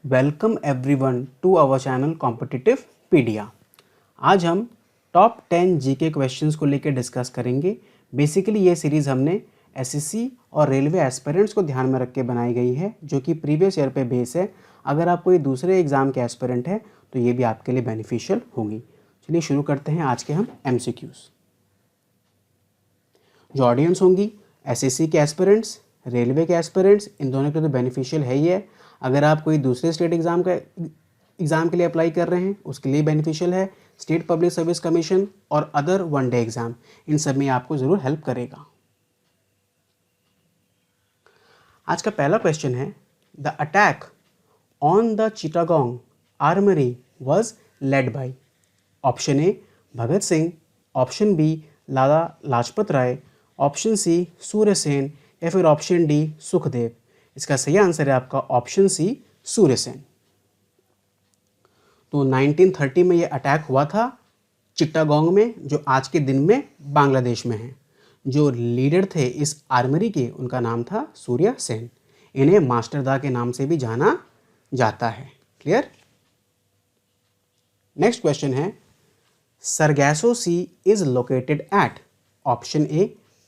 Welcome everyone to our channel competitive pedia. आज हम top 10 GK questions को लेकर डिस्कस करेंगे। बेसिकली ये सीरीज़ हमने एसएससी और रेलवे एस्पिरेंट्स को ध्यान में रख के बनाई गई है, जो कि प्रीवियस ईयर पे बेस है। अगर आप कोई दूसरे एग्ज़ाम के एस्पिरेंट है तो ये भी आपके लिए बेनिफिशियल होंगी। चलिए शुरू करते हैं आज के हम एमसीक्यूज़। जो ऑडियंस होंगी एसएससी के एस्पिरेंट्स, रेलवे के एस्पिरेंट्स, इन दोनों के लिए तो बेनिफिशियल है ही है। अगर आप कोई दूसरे स्टेट एग्ज़ाम के लिए अप्लाई कर रहे हैं उसके लिए बेनिफिशियल है। स्टेट पब्लिक सर्विस कमीशन और अदर वन डे एग्ज़ाम, इन सब में आपको ज़रूर हेल्प करेगा। आज का पहला क्वेश्चन है, the attack on the Chittagong armoury was led by. Option A Bhagat Singh, option B Lala Lajpat Rai, option C Surya Sen या फिर ऑप्शन डी सुखदेव। इसका सही आंसर है आपका ऑप्शन सी सूर्य सेन। तो 1930 में ये अटैक हुआ था चिट्टागोंग में, जो आज के दिन में बांग्लादेश में है। जो लीडर थे इस आर्मरी के, उनका नाम था सूर्य सेन। इन्हें मास्टर दा के नाम से भी जाना जाता है। क्लियर। नेक्स्ट क्वेश्चन है, Sargasso sea is located at. Option A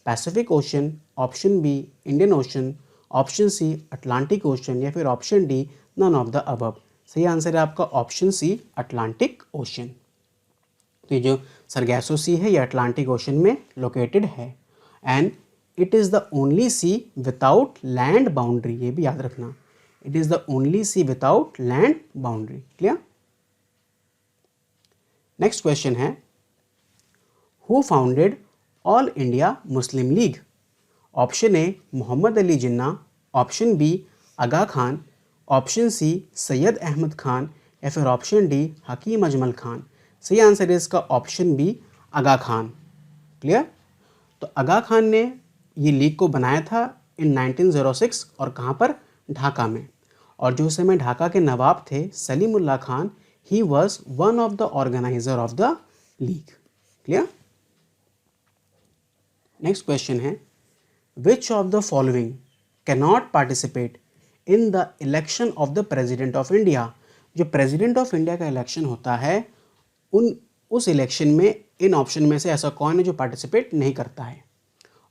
Pacific ocean, option B Indian ocean, option C Atlantic ocean या फिर option D none of the above. सही आंसर है आपका ऑप्शन सी अटलांटिक ओशन। तो ये जो सरगैसो sea है ये अटलांटिक ओशन में लोकेटेड है and it is the only sea without land boundary. ये भी याद रखना, it is the only sea without land boundary. Clear. Next question है, who founded All India Muslim League. Option A Mohammad Ali Jinnah, option B Aga Khan, option C Syed Ahmad Khan या फिर option D Hakim Ajmal Khan. सही answer है इसका option B Aga Khan. Clear. तो आगा खान ने ये लीग को बनाया था इन 1906 और कहाँ पर, ढाका में। और जो उस समय ढाका के नवाब थे Salimullah Khan, he was one of the organiser of the league. Clear. Next question है, which of the following can not participate in the election of the president of India. जो प्रेजिडेंट ऑफ इंडिया का इलेक्शन होता है उस election में इन option में से ऐसा कौन है जो पार्टिसिपेट नहीं करता है।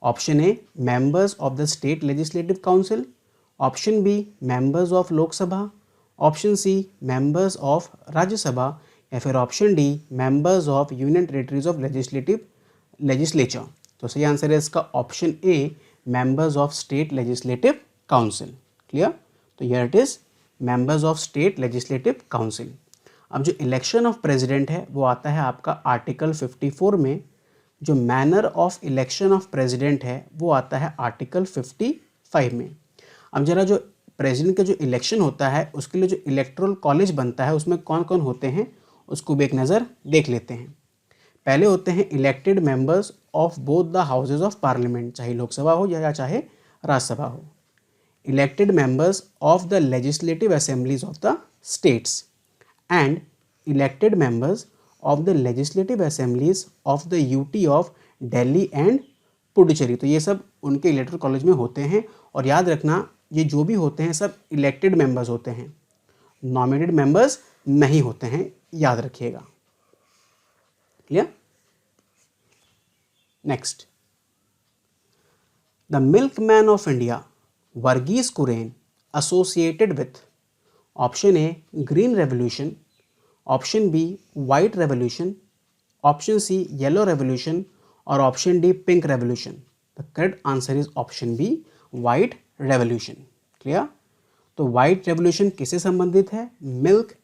Option A members of the state legislative council, option B members of Lok Sabha, option C members of Rajya Sabha या फिर option D members of union territories of legislature. तो सही आंसर है इसका option A members of state legislative council. Clear. तो here it is members of state legislative council. अब जो election of president है वो आता है आपका आर्टिकल 54 में। जो manner of election of president है वो आता है आर्टिकल 55 में। अब जरा जो प्रेसिडेंट का जो इलेक्शन होता है उसके लिए जो इलेक्टोरल कॉलेज बनता है उसमें कौन कौन होते हैं उसको भी एक नज़र देख लेते हैं। पहले होते हैं elected members of both the houses of parliament, चाहे लोकसभा हो या चाहे राज्यसभा हो। Elected members of the legislative assemblies of the states and elected members of the legislative assemblies of the UT of Delhi and Puducherry. तो ये सब उनके इलेक्टोरल कॉलेज में होते हैं। और याद रखना, ये जो भी होते हैं सब इलेक्टेड मेंबर्स होते हैं, नॉमिनेटेड मेंबर्स नहीं होते हैं, याद रखिएगा। Clear. Next, the milkman of India Varghese Kurien associated with. Option A green revolution, option B white revolution, option C yellow revolution और option D pink revolution. The correct answer is option B white revolution. Clear. तो white revolution किससे संबंधित है, milk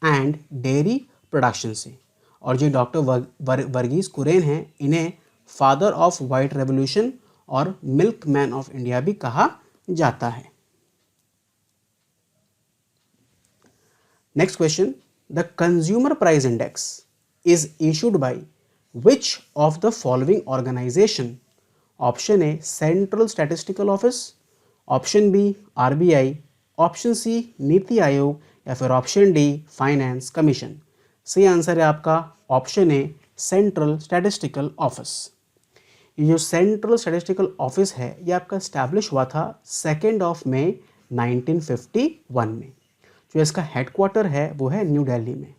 and dairy production से। और जो doctor Varghese Kurien हैं इन्हें फादर ऑफ वाइट रेवोल्यूशन और मिल्क मैन ऑफ इंडिया भी कहा जाता है। Next question, the consumer price index is issued by which of the following organisation. Option A central statistical office, option B RBI, option C NITI Aayog या फिर option D finance commission. सही answer है आपका option A central statistical office. ये जो central statistical office है ये आपका इस्टेब्लिश हुआ था 2 मई 1951 में। जो इसका हेडक्वार्टर है वो है न्यू दिल्ली में।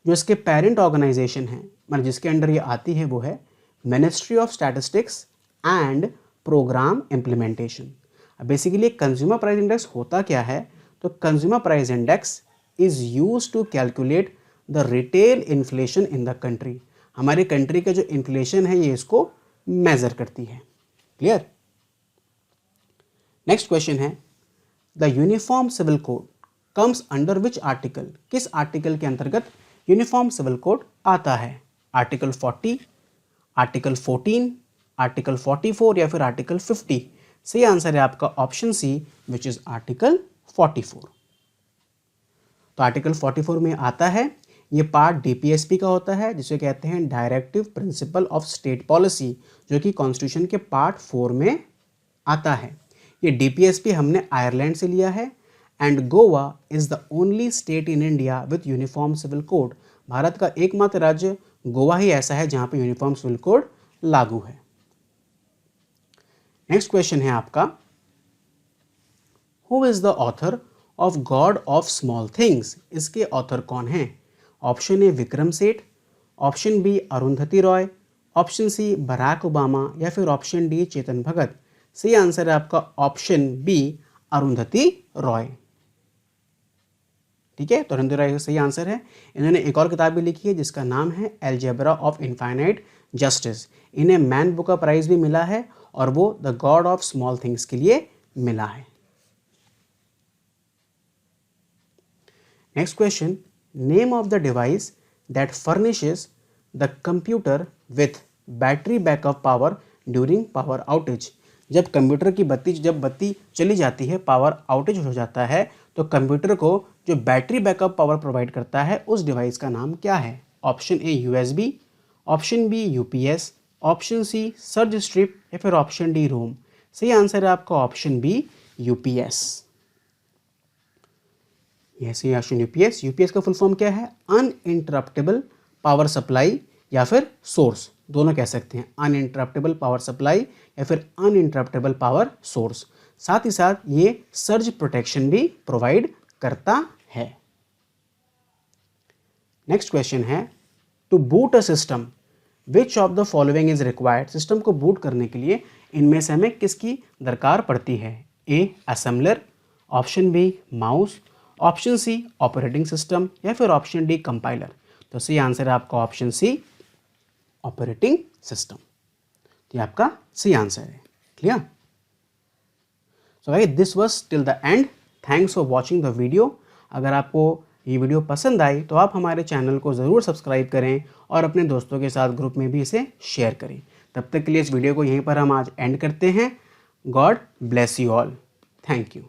जो इसके पेरेंट ऑर्गेनाइजेशन है, मतलब जिसके अंडर ये आती है, वो है ministry of statistics and programme implementation. Basically consumer price index होता क्या है, तो consumer price index is use to calculate the retail inflation in the country. हमारी कंट्री का जो इन्फ्लेशन है ये इसको मेजर करती है। क्लियर। नेक्स्ट क्वेश्चन है the uniform civil code comes under which article. किस आर्टिकल के अंतर्गत यूनिफॉर्म सिविल कोड आता है? आर्टिकल 40, आर्टिकल 14, आर्टिकल 44 या फिर आर्टिकल 50? सही आंसर है आपका option C which is article 44। तो आर्टिकल 44 में आता है, ये पार्ट डीपीएसपी का होता है जिसे कहते हैं directive principle of state policy, जो कि कॉन्स्टिट्यूशन के पार्ट 4 में आता है। ये डीपीएसपी हमने आयरलैंड से लिया है and Goa is the only state in India with uniform civil code. Bharat का एकमात्र राज्य गोवा ही ऐसा है जहां पे यूनिफॉर्म सिविल कोड लागू है। नेक्स्ट क्वेश्चन है आपका who is the author of God of Small Things. इसके ऑथर कौन हैं? Option A Vikram Seth, option B Arundhati Roy, option C Barack Obama या फिर ऑप्शन डी चेतन भगत। सही आंसर है आपका ऑप्शन बी अरुंधति रॉय। ठीक है, तो अरुंधति रॉय सही आंसर है। इन्होंने एक और किताब भी लिखी है जिसका नाम है एल्जेब्रा ऑफ इनफाइनाइट जस्टिस। इन्हें मैन बुकर प्राइज भी मिला है और वो the God of Small things के लिए मिला है। Next question, name of the device that furnishes the computer with battery backup power during power outage. जब कंप्यूटर की बत्ती चली जाती है, पावर आउटेज हो जाता है, तो कंप्यूटर को जो बैटरी बैकअप पावर प्रोवाइड करता है उस डिवाइस का नाम क्या है? Option A USB, option B UPS, option C surge strip या फिर ऑप्शन डी रोम। सही आंसर है आपका ऑप्शन बी यूपीएस। यह सही ऑप्शन यूपीएस। यूपीएस का फुल फॉर्म क्या है? अनइंटरप्टेबल पावर सप्लाई या फिर सोर्स, दोनों कह सकते हैं, अनइंटरप्टेबल पावर सप्लाई या फिर अनइंटरप्टेबल पावर सोर्स। साथ ही साथ ये सर्ज प्रोटेक्शन भी प्रोवाइड करता है। नेक्स्ट क्वेश्चन है to boot a system which of the following is required. System को बूट करने के लिए इनमें से हमें किसकी दरकार पड़ती है? A assembler, option B mouse, option C operating system या फिर ऑप्शन डी कंपाइलर। तो सही आंसर है आपका ऑप्शन सी ऑपरेटिंग सिस्टम। तो ये आपका सही आंसर है। Clear? So guys this was till the end. Thanks for watching the video. अगर आपको ये वीडियो पसंद आई तो आप हमारे चैनल को ज़रूर सब्सक्राइब करें और अपने दोस्तों के साथ ग्रुप में भी इसे शेयर करें। तब तक के लिए इस वीडियो को यहीं पर हम आज एंड करते हैं। God bless you all. Thank you.